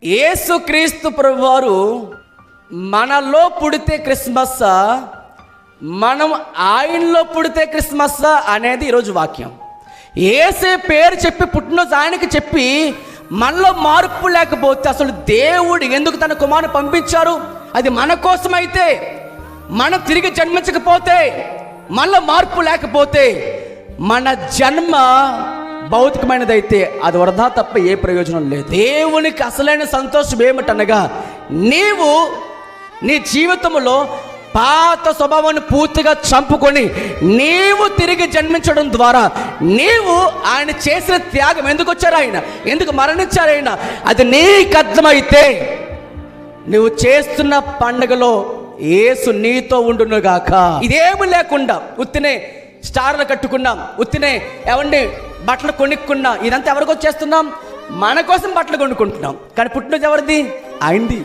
యేసుక్రీస్తు ప్రభువారు మనలో పుడితే క్రిస్మస్, మనం ఆయనలో పుడితే క్రిస్మస్ అనేది ఈరోజు వాక్యం. యేసే పేరు చెప్పి పుట్టినరోజు ఆయనకి చెప్పి మనలో మార్పు లేకపోతే అసలు దేవుడు ఎందుకు తన కుమారుని పంపించారు? అది మన కోసమైతే, మనం తిరిగి జన్మించకపోతే, మనలో మార్పు లేకపోతే, మన జన్మ భౌతికమైనదైతే అది వృధా తప్ప ఏ ప్రయోజనం లేదు. దేవునికి అసలైన సంతోషం ఏమిటనగా, నీవు నీ జీవితంలో పాత స్వభావాన్ని పూర్తిగా చంపుకొని నీవు తిరిగి జన్మించడం ద్వారా నీవు ఆయన చేసిన త్యాగం, ఎందుకు వచ్చారు ఆయన, ఎందుకు మరణించారు ఆయన, అది నీకు అర్థమైతే నువ్వు చేస్తున్న పండుగలో యేసు నీతో ఉండునుగాక. ఇదేమి లేకుండా ఉత్తినే స్టార్లు కట్టుకున్నాం, ఉత్తినే ఎవండి బట్టలు కొనుక్కున్నాం, ఇదంతా ఎవరికి వచ్చేస్తున్నాం? మన కోసం బట్టలు కొనుక్కుంటున్నాం. కానీ పుట్టినరోజు ఎవరిది? ఆయనది.